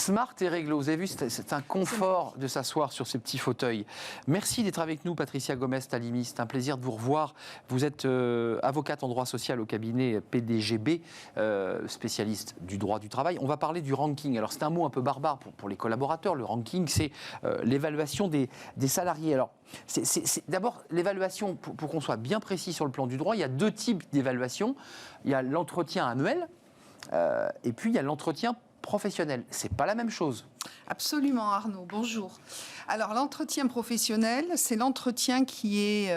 Smart et réglo, vous avez vu, c'est un confort de s'asseoir sur ces petits fauteuils. Merci d'être avec nous, Patricia Gomez-Talimi. C'est un plaisir de vous revoir. Vous êtes avocate en droit social au cabinet PDGB, spécialiste du droit du travail. On va parler du ranking. Alors, c'est un mot un peu barbare pour les collaborateurs. Le ranking, c'est l'évaluation des salariés. Alors, c'est d'abord l'évaluation, pour qu'on soit bien précis sur le plan du droit, il y a deux types d'évaluation. Il y a l'entretien annuel et puis il y a l'entretien professionnel. C'est pas la même chose. Absolument, Arnaud. Bonjour. Alors, l'entretien professionnel, c'est l'entretien qui est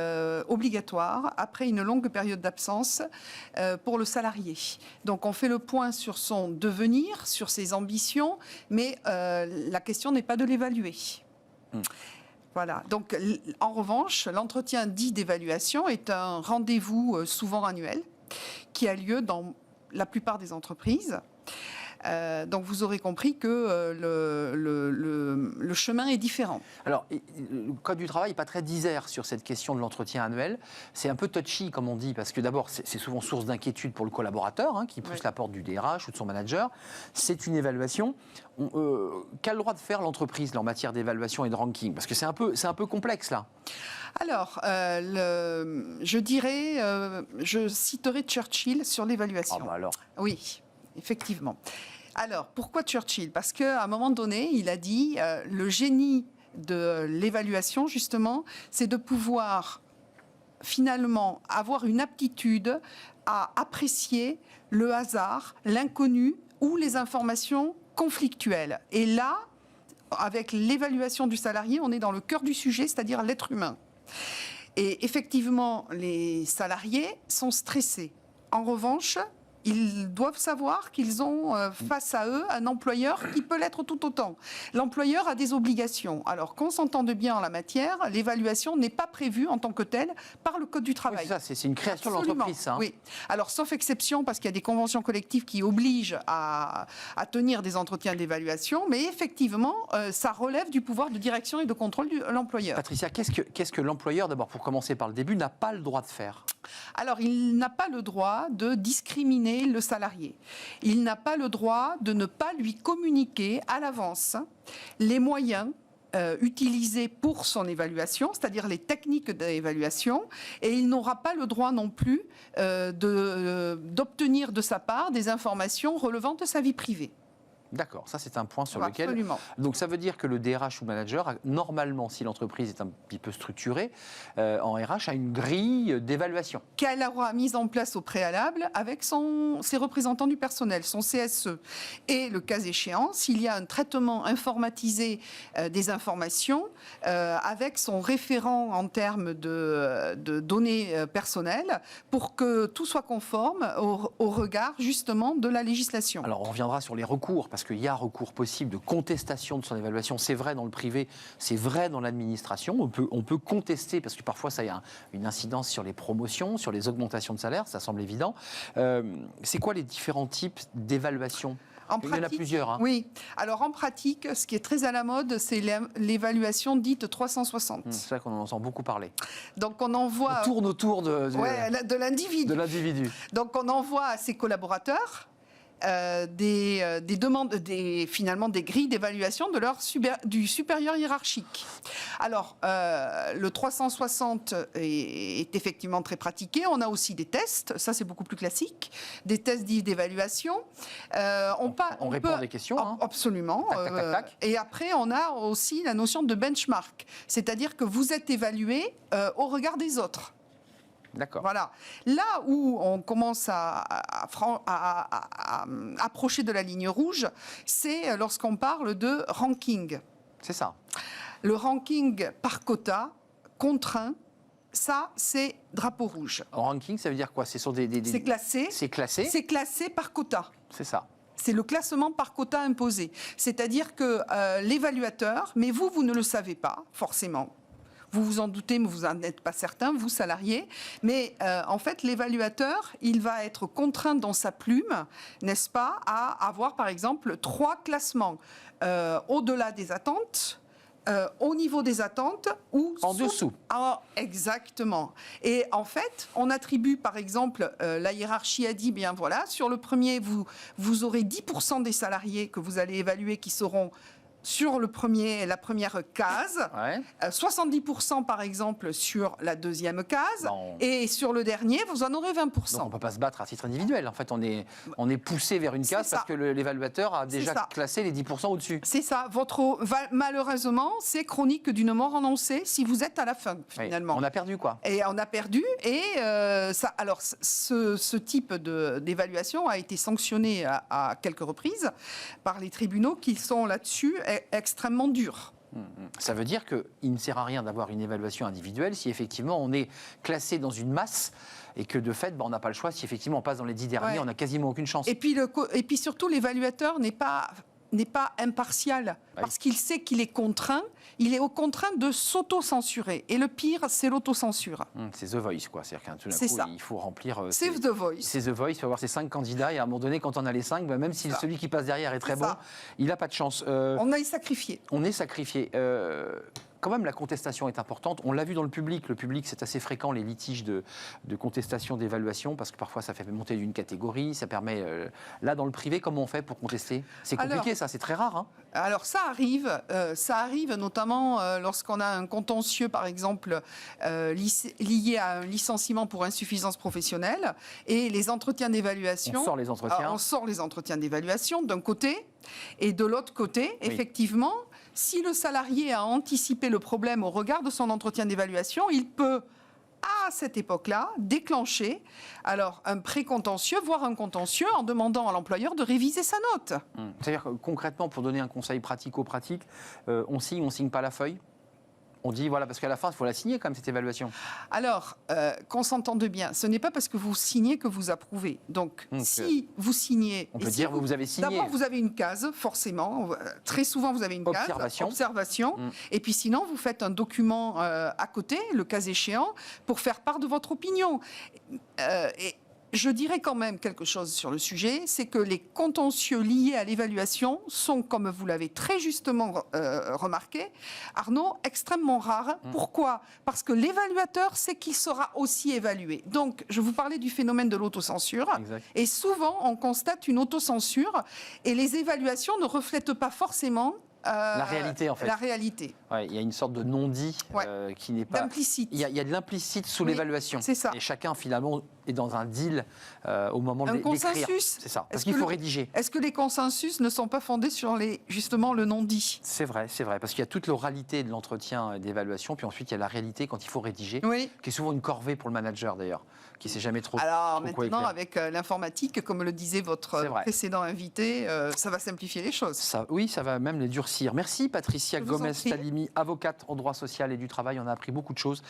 obligatoire après une longue période d'absence pour le salarié. Donc, on fait le point sur son devenir, sur ses ambitions, mais la question n'est pas de l'évaluer. Voilà. Donc, en revanche, l'entretien dit d'évaluation est un rendez-vous souvent annuel qui a lieu dans la plupart des entreprises. Donc vous aurez compris que le chemin est différent. Alors, le Code du travail n'est pas très disert sur cette question de l'entretien annuel. C'est un peu touchy, comme on dit, parce que d'abord, c'est souvent source d'inquiétude pour le collaborateur, qui pousse la porte du DRH ou de son manager. C'est une évaluation. Qu'a le droit de faire l'entreprise en matière d'évaluation et de ranking? Parce que c'est un peu complexe, là. Alors, je dirais, je citerai Churchill sur l'évaluation. Ah bah alors. Oui, effectivement. Alors, pourquoi Churchill? Parce qu'à un moment donné, il a dit le génie de l'évaluation, justement, c'est de pouvoir finalement avoir une aptitude à apprécier le hasard, l'inconnu ou les informations conflictuelles. Et là, avec l'évaluation du salarié, on est dans le cœur du sujet, c'est-à-dire l'être humain. Et effectivement, les salariés sont stressés. En revanche, ils doivent savoir qu'ils ont face à eux un employeur qui peut l'être tout autant. L'employeur a des obligations. Alors, qu'on s'entende bien en la matière, l'évaluation n'est pas prévue en tant que telle par le Code du travail. Oui, c'est une création de l'entreprise, ça. Oui. Alors, sauf exception, parce qu'il y a des conventions collectives qui obligent à tenir des entretiens d'évaluation, mais effectivement, ça relève du pouvoir de direction et de contrôle de l'employeur. Patricia, qu'est-ce que l'employeur, d'abord pour commencer par le début, n'a pas le droit de faire? Alors, il n'a pas le droit de discriminer le salarié. Il n'a pas le droit de ne pas lui communiquer à l'avance les moyens utilisés pour son évaluation, c'est-à-dire les techniques d'évaluation, et il n'aura pas le droit non plus d'obtenir de sa part des informations relevant de sa vie privée. D'accord, ça c'est un point sur lequel... Absolument. Donc ça veut dire que le DRH ou manager, normalement, si l'entreprise est un petit peu structurée, en RH, a une grille d'évaluation. Qu'elle aura mise en place au préalable avec ses représentants du personnel, son CSE. Et le cas échéant, s'il y a un traitement informatisé des informations, avec son référent en termes de données personnelles, pour que tout soit conforme au regard justement de la législation. Alors on reviendra sur les recours, parce qu'il y a recours possible de contestation de son évaluation. C'est vrai dans le privé, c'est vrai dans l'administration. On peut contester, parce que parfois ça a une incidence sur les promotions, sur les augmentations de salaire, ça semble évident. C'est quoi les différents types d'évaluation ? Il y en a plusieurs. Oui. Alors en pratique, ce qui est très à la mode, c'est l'évaluation dite 360. C'est vrai qu'on en entend beaucoup parler. Donc on envoie... On tourne autour de l'individu. De l'individu. Donc on envoie à ses collaborateurs des demandes, finalement des grilles d'évaluation du supérieur hiérarchique. Alors, le 360 est effectivement très pratiqué. On a aussi des tests, ça c'est beaucoup plus classique, des tests dits d'évaluation. On répond à des questions. Absolument. Tac, tac, tac, tac. Et après, on a aussi la notion de benchmark, c'est-à-dire que vous êtes évalué au regard des autres. D'accord. Voilà. Là où on commence à approcher de la ligne rouge, c'est lorsqu'on parle de ranking. C'est ça. Le ranking par quota, contraint, ça, c'est drapeau rouge. En ranking, ça veut dire quoi? C'est classé. C'est classé. C'est classé par quota. C'est ça. C'est le classement par quota imposé. C'est-à-dire que l'évaluateur, mais vous ne le savez pas, forcément. Vous vous en doutez, mais vous n'en êtes pas certain, vous, salariés. Mais en fait, l'évaluateur, il va être contraint dans sa plume, n'est-ce pas, à avoir, par exemple, 3 classements au-delà des attentes, au niveau des attentes ou En dessous. Ah, exactement. Et en fait, on attribue, par exemple, la hiérarchie a dit, bien voilà, sur le premier, vous aurez 10% des salariés que vous allez évaluer qui seront sur la première case, 70% par exemple sur la deuxième case, et sur le dernier, vous en aurez 20%. Donc on ne peut pas se battre à titre individuel. En fait, on est poussé vers une case parce que l'évaluateur a déjà classé les 10% au-dessus. C'est ça. Malheureusement, c'est chronique d'une mort annoncée si vous êtes à la fin, finalement. Oui, on a perdu, quoi. Et on a perdu. Et alors, ce type d'évaluation a été sanctionné à quelques reprises par les tribunaux qui sont là-dessus extrêmement durs. Ça veut dire qu'il ne sert à rien d'avoir une évaluation individuelle si effectivement on est classé dans une masse et que de fait on n'a pas le choix. Si effectivement on passe dans les 10 derniers, on n'a quasiment aucune chance. Et puis surtout, l'évaluateur n'est pas impartial parce qu'il sait qu'il est contraint. Il est contraint de s'auto-censurer. Et le pire, c'est l'autocensure. C'est The Voice, quoi. C'est-à-dire qu'un tout d'un coup, il faut remplir... c'est The Voice. C'est The Voice, il faut avoir ses 5 candidats. Et à un moment donné, quand on a les 5, même si celui qui passe derrière est très bon, il n'a pas de chance. On est sacrifié. On est sacrifié. Quand même, la contestation est importante. On l'a vu dans le public. Le public, c'est assez fréquent, les litiges de contestation, d'évaluation, parce que parfois, ça fait monter d'une catégorie. Ça permet... Là, dans le privé, comment on fait pour contester? C'est compliqué, ça. C'est très rare. Hein. Alors, ça arrive notamment lorsqu'on a un contentieux, par exemple, lié à un licenciement pour insuffisance professionnelle et les entretiens d'évaluation. On sort les entretiens. On sort les entretiens d'évaluation d'un côté. Et de l'autre côté, effectivement, si le salarié a anticipé le problème au regard de son entretien d'évaluation, il peut, à cette époque-là, déclencher un précontentieux, voire un contentieux, en demandant à l'employeur de réviser sa note. C'est-à-dire que concrètement, pour donner un conseil pratico-pratique, on signe pas la feuille? On dit, voilà, parce qu'à la fin, il faut la signer quand même, cette évaluation. Alors, qu'on s'entende bien, ce n'est pas parce que vous signez que vous approuvez. Donc, si vous signez... On peut dire que vous avez signé. D'abord, vous avez une case, forcément. Très souvent, vous avez une case. Observation. Et puis sinon, vous faites un document à côté, le cas échéant, pour faire part de votre opinion. Et je dirais quand même quelque chose sur le sujet, c'est que les contentieux liés à l'évaluation sont, comme vous l'avez très justement remarqué, Arnaud, extrêmement rares. Pourquoi? Parce que l'évaluateur sait qu'il sera aussi évalué. Donc, je vous parlais du phénomène de l'autocensure. Et souvent, on constate une autocensure et les évaluations ne reflètent pas forcément la réalité, en fait. La réalité. Ouais, il y a une sorte de non-dit qui n'est pas... D'implicite. Il y a de l'implicite sous l'évaluation. C'est ça. Et chacun, finalement, est dans un deal au moment d'écrire. Un consensus. C'est ça. Parce qu'il faut rédiger. Est-ce que les consensus ne sont pas fondés sur justement le non-dit? C'est vrai. Parce qu'il y a toute l'oralité de l'entretien d'évaluation, puis ensuite il y a la réalité quand il faut rédiger, qui est souvent une corvée pour le manager d'ailleurs, qui ne sait jamais trop. Alors maintenant, avec l'informatique, comme le disait votre précédent invité, ça va simplifier les choses. Ça va même les durcir. Merci Patricia Gomez-Talimi, avocate en droit social et du travail. On a appris beaucoup de choses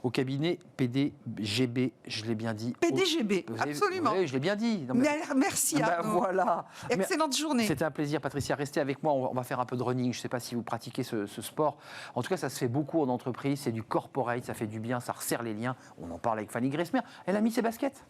au cabinet PDGB, je l'ai bien dit. PDGB, absolument. Oui, je l'ai bien dit. Merci Arnaud. Voilà. Excellente journée. C'était un plaisir Patricia, restez avec moi, on va faire un peu de running. Je ne sais pas si vous pratiquez ce sport. En tout cas, ça se fait beaucoup en entreprise, c'est du corporate, ça fait du bien, ça resserre les liens. On en parle avec Fanny Gressmer. Elle a mis ses baskets.